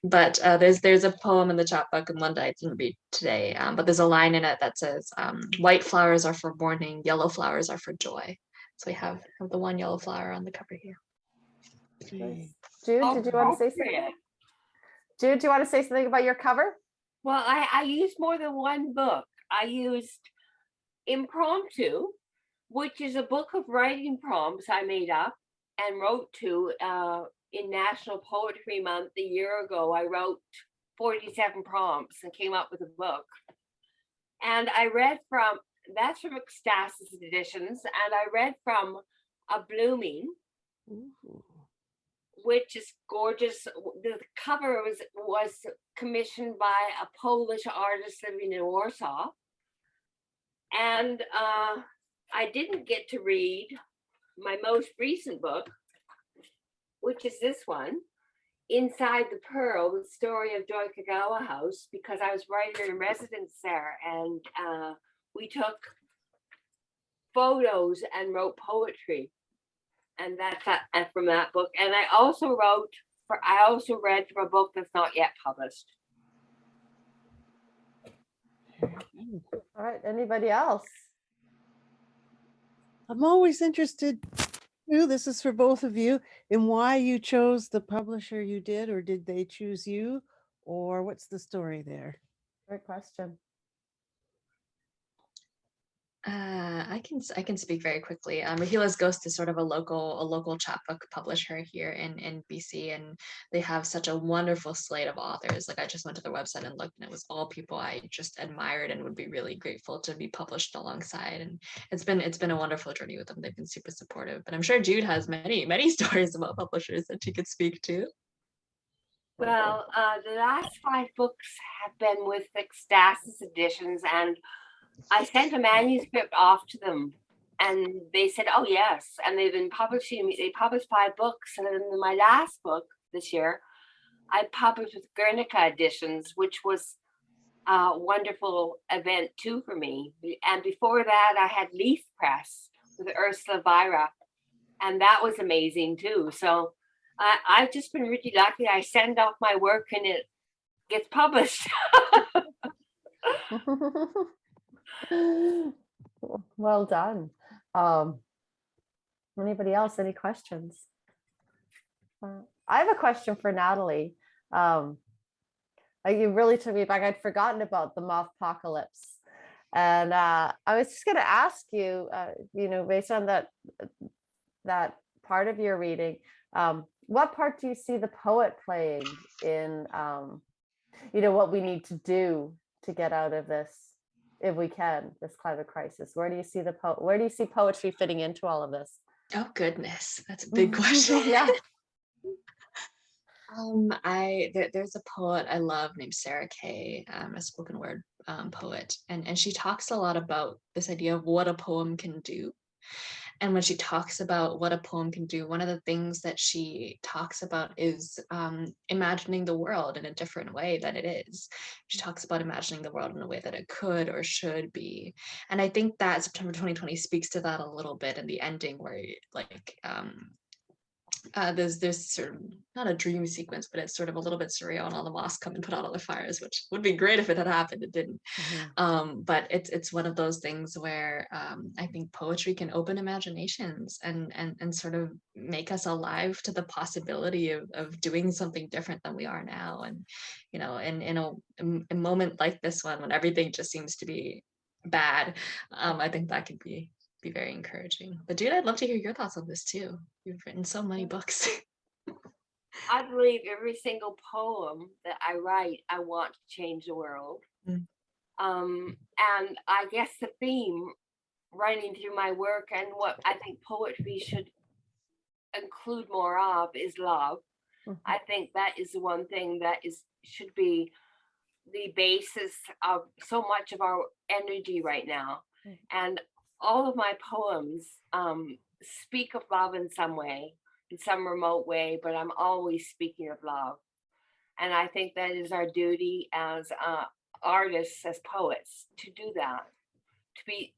But there's a poem in the chapbook, and one that I didn't read today, but there's a line in it that says, white flowers are for mourning, yellow flowers are for joy. So we have the one yellow flower on the cover here. Jude, did you want to say something? Jude, do you want to say something about your cover? Well, I used more than one book. I used Impromptu, which is a book of writing prompts I made up and wrote to in National Poetry Month a year ago. I wrote 47 prompts and came up with a book. And I read from, that's from Ecstasis Editions, and I read from A Blooming, which is gorgeous. The cover was commissioned by a Polish artist living in Warsaw. And I didn't get to read my most recent book, which is this one, Inside the Pearl, the story of Doikagawa House, because I was writer in residence there, and we took photos and wrote poetry, and that's from that book. And I also read from a book that's not yet published. All right, anybody else? I'm always interested, too, this is for both of you, in why you chose the publisher you did, or did they choose you, or what's the story there? Great question. I can speak very quickly. Rahila's Ghost is sort of a local chapbook publisher here in BC, and they have such a wonderful slate of authors. Like, I just went to their website and looked, and it was all people I just admired and would be really grateful to be published alongside. And it's been a wonderful journey with them. They've been super supportive. But I'm sure Jude has many stories about publishers that she could speak to. Well, the last 5 books have been with Ecstasis Editions, and I sent a manuscript off to them, and they said, "Oh yes," and they've been publishing me. They published 5 books, and then my last book this year, I published with Guernica Editions, which was a wonderful event too for me. And before that, I had Leaf Press with Ursula Vira, and that was amazing too. So I've just been really lucky. I send off my work, and it gets published. Well done. Anybody else? Any questions? I have a question for Natalie. You really took me back. I'd forgotten about the moth apocalypse, and I was just going to ask you, based on that part of your reading, what part do you see the poet playing in, what we need to do to get out of this, if we can, this climate crisis? Where do you see poetry fitting into all of this? Oh goodness, that's a big question. Yeah. There's a poet I love named Sarah Kay, a spoken word poet, and she talks a lot about this idea of what a poem can do. And when she talks about what a poem can do, one of the things that she talks about is imagining the world in a different way than it is. She talks about imagining the world in a way that it could or should be. And I think that September 2020 speaks to that a little bit in the ending, where there's sort of not a dream sequence, but it's sort of a little bit surreal, and all the moths come and put out all the fires, which would be great if it had happened. It didn't. But it's one of those things where I think poetry can open imaginations and sort of make us alive to the possibility of doing something different than we are now. And in a moment like this one, when everything just seems to be bad, I think that could be very encouraging. But Jude, I'd love to hear your thoughts on this too. You've written so many books. I believe every single poem that I write, I want to change the world. And I guess the theme running through my work, and what I think poetry should include more of, is love. I think that is the one thing that should be the basis of so much of our energy right now. And all of my poems speak of love in some way, in some remote way, but I'm always speaking of love. And I think that is our duty as artists, as poets, to do that,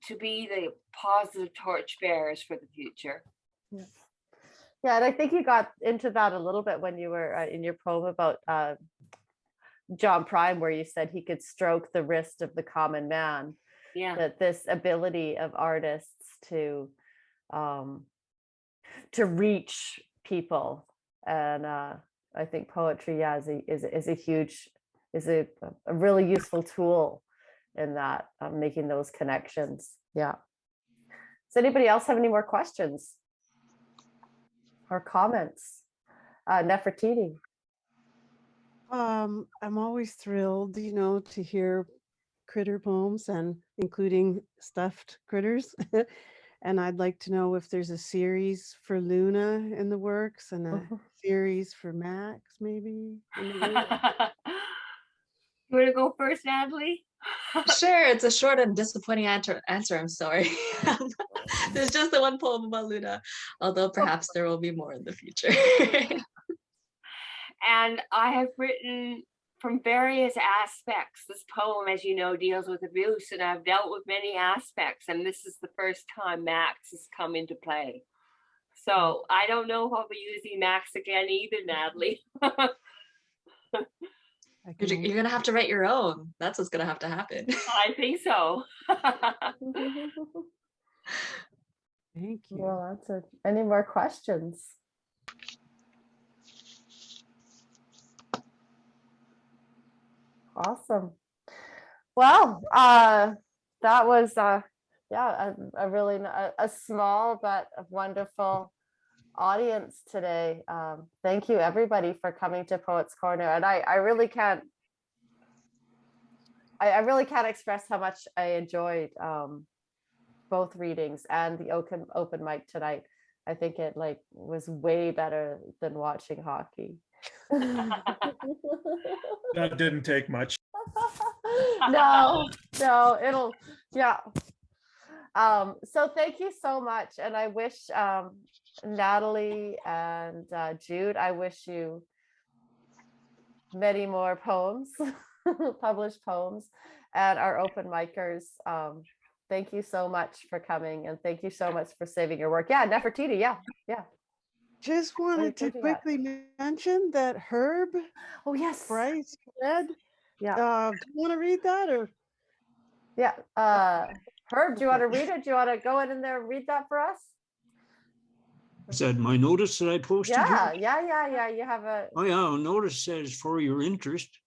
to be the positive torch bearers for the future. Yeah, and I think you got into that a little bit when you were in your poem about John Prime, where you said he could stroke the wrist of the common man. Yeah. That this ability of artists to reach people, and I think poetry, is a huge a really useful tool in that, making those connections. Yeah. Does anybody else have any more questions or comments? Nefertiti. I'm always thrilled, to hear critter poems and including stuffed critters. And I'd like to know if there's a series for Luna in the works and a series for Max, maybe. You want to go first, Natalie? Sure, it's a short and disappointing answer. I'm sorry. There's just the one poem about Luna, although perhaps there will be more in the future. And I have written from various aspects. This poem, as you know, deals with abuse, and I've dealt with many aspects, and this is the first time Max has come into play. So I don't know if I'll be using Max again either, Natalie. You're gonna have to write your own. That's what's gonna have to happen. I think so. Thank you. Well, that's it. Any more questions? Awesome. Well, that was yeah, a really a small but wonderful audience today. Thank you everybody for coming to Poets Corner, and I really can't express how much I enjoyed both readings and the open mic tonight. I think it was way better than watching hockey. That didn't take much. No, it'll, yeah. So thank you so much. And I wish Natalie and Jude, I wish you many more poems, published poems, and our open micers. Thank you so much for coming, and thank you so much for saving your work. Yeah, Nefertiti, yeah. Just wanted to quickly mention that Herb. Oh yes, Bryce read. Yeah. Do you want to read that or? Yeah. Herb, do you want to read it? Do you want to go in there and read that for us? Is that my notice that I posted? Yeah. Here? You have a. Oh yeah, a notice says, for your interest,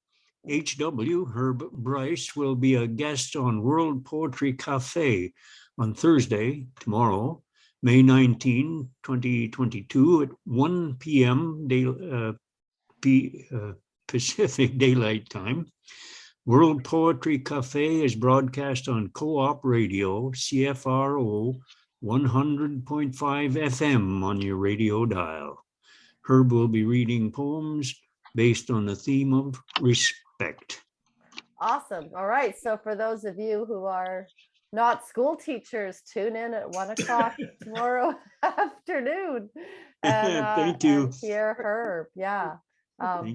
H.W. Herb Bryce will be a guest on World Poetry Cafe on Thursday, tomorrow, May 19, 2022 at 1 p.m. Pacific Daylight Time. World Poetry Cafe is broadcast on Co-op Radio, CFRO 100.5 FM on your radio dial. Herb will be reading poems based on the theme of respect. Awesome. All right. So for those of you who are not school teachers, tune in at 1 o'clock tomorrow afternoon. And, Thank you. And hear Herb. Yeah.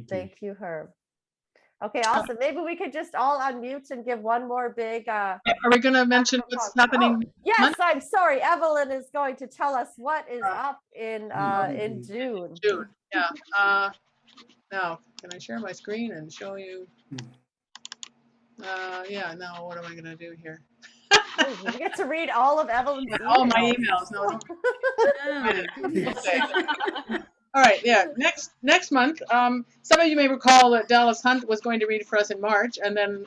Thank you, Herb. Okay, awesome. Maybe we could just all unmute and give one more big. Are we going to mention what's happening? Oh, yes, I'm sorry. Evelyn is going to tell us what is up in June. June, yeah. Now, can I share my screen and show you? Yeah. Now, what am I going to do here? You get to read all of Evelyn's emails. All my emails. No. Okay. All right, yeah. Next month, some of you may recall that Dallas Hunt was going to read for us in March, and then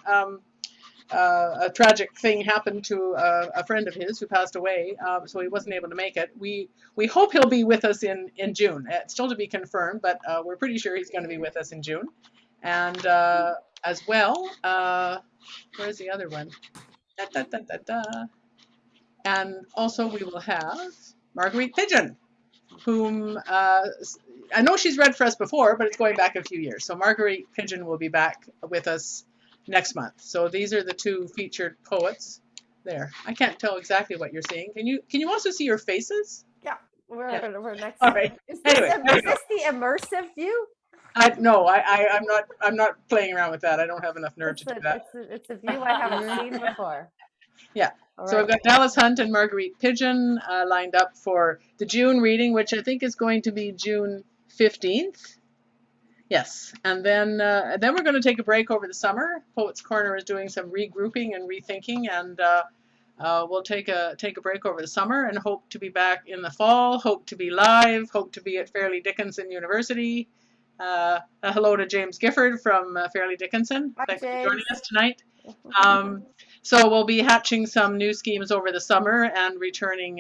a tragic thing happened to a friend of his who passed away, so he wasn't able to make it. We hope he'll be with us in June. It's still to be confirmed, but we're pretty sure he's going to be with us in June. And as well, where's the other one? And also we will have Marguerite Pigeon, whom I know she's read for us before, but it's going back a few years. So Marguerite Pigeon will be back with us next month. So these are the two featured poets there. I can't tell exactly what you're seeing. Can you also see your faces? Yeah, we're next. All right. Is this the immersive view? No, I'm not playing around with that. I don't have enough nerve to do that. It's a view I haven't seen before. Yeah. All So right. I've got Dallas Hunt and Marguerite Pigeon lined up for the June reading, which I think is going to be June 15th. Yes, and then we're going to take a break over the summer. Poets Corner is doing some regrouping and rethinking, and we'll take a break over the summer and hope to be back in the fall. Hope to be live. Hope to be at Fairleigh Dickinson University, Hello to James Gifford from Fairleigh Dickinson. Hi, Thanks for joining James. us tonight. So we'll be hatching some new schemes over the summer and returning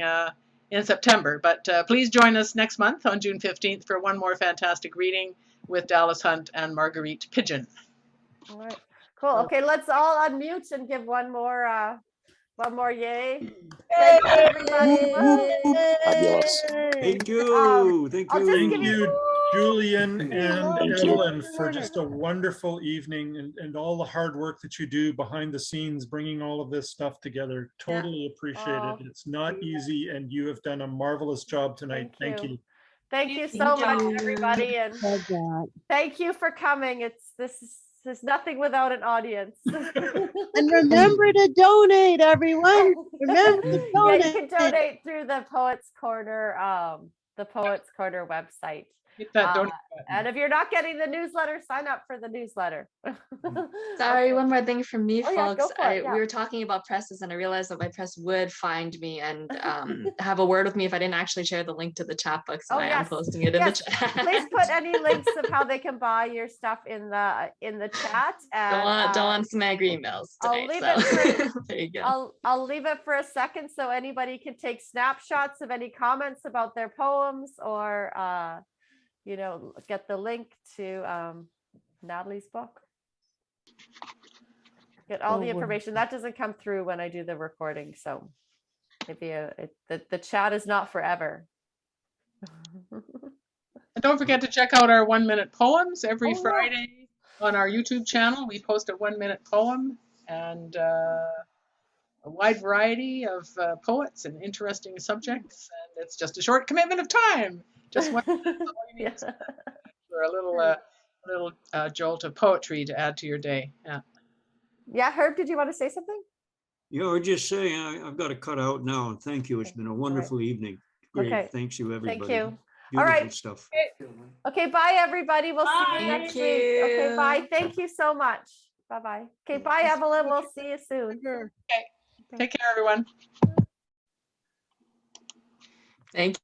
in September. But please join us next month on June 15th for one more fantastic reading with Dallas Hunt and Marguerite Pigeon. All right, cool. Okay, let's all unmute and give one more yay. Thank you, everybody. Fabulous. Thank you. Thank I'll you. just Thank give you, Julian and Thank you. Evelyn, for just a wonderful evening and all the hard work that you do behind the scenes, bringing all of this stuff together. Totally appreciate Oh. it. It's not easy, and you have done a marvelous job tonight. Thank you. Thank you so much, you. everybody, and Love that. thank you for coming. There's nothing without an audience. And remember to donate, everyone. Remember to Yeah, donate. you can donate through the Poets Corner website. Hit that donate And if you're not getting the newsletter, sign up for the newsletter. Sorry, Okay. one more thing from me, Oh, yeah, go folks. for it, yeah. We were talking about presses, and I realized that my press would find me and have a word with me if I didn't actually share the link to the chapbook. So Oh, I am yes. posting it in Yes. the chat. Please put any links of how they can buy your stuff in the chat. And don't want some angry emails I'll tonight. leave So it for there you go. I'll leave it for a second so anybody can take snapshots of any comments about their poems, or get the link to Natalie's book. Get all the information. That doesn't come through when I do the recording, so maybe the chat is not forever. And don't forget to check out our 1 minute poems every Oh, yeah. Friday on our YouTube channel. We post a 1 minute poem and a wide variety of poets and interesting subjects. And it's just a short commitment of time. Just one minute is all you need for a little jolt of poetry to add to your day. Yeah. Yeah, Herb, did you want to say something? Yeah, I was just saying, I've got to cut out now, and thank you. It's been a wonderful evening. Great. Okay. Thanks you, everybody. Thank you. All Beautiful right. stuff. Okay, bye everybody. We'll see you Thank next week. Okay, you. bye. Thank you so much. Bye-bye. Okay, bye Evelyn. We'll see you soon. Okay. Take care, everyone. Thank you.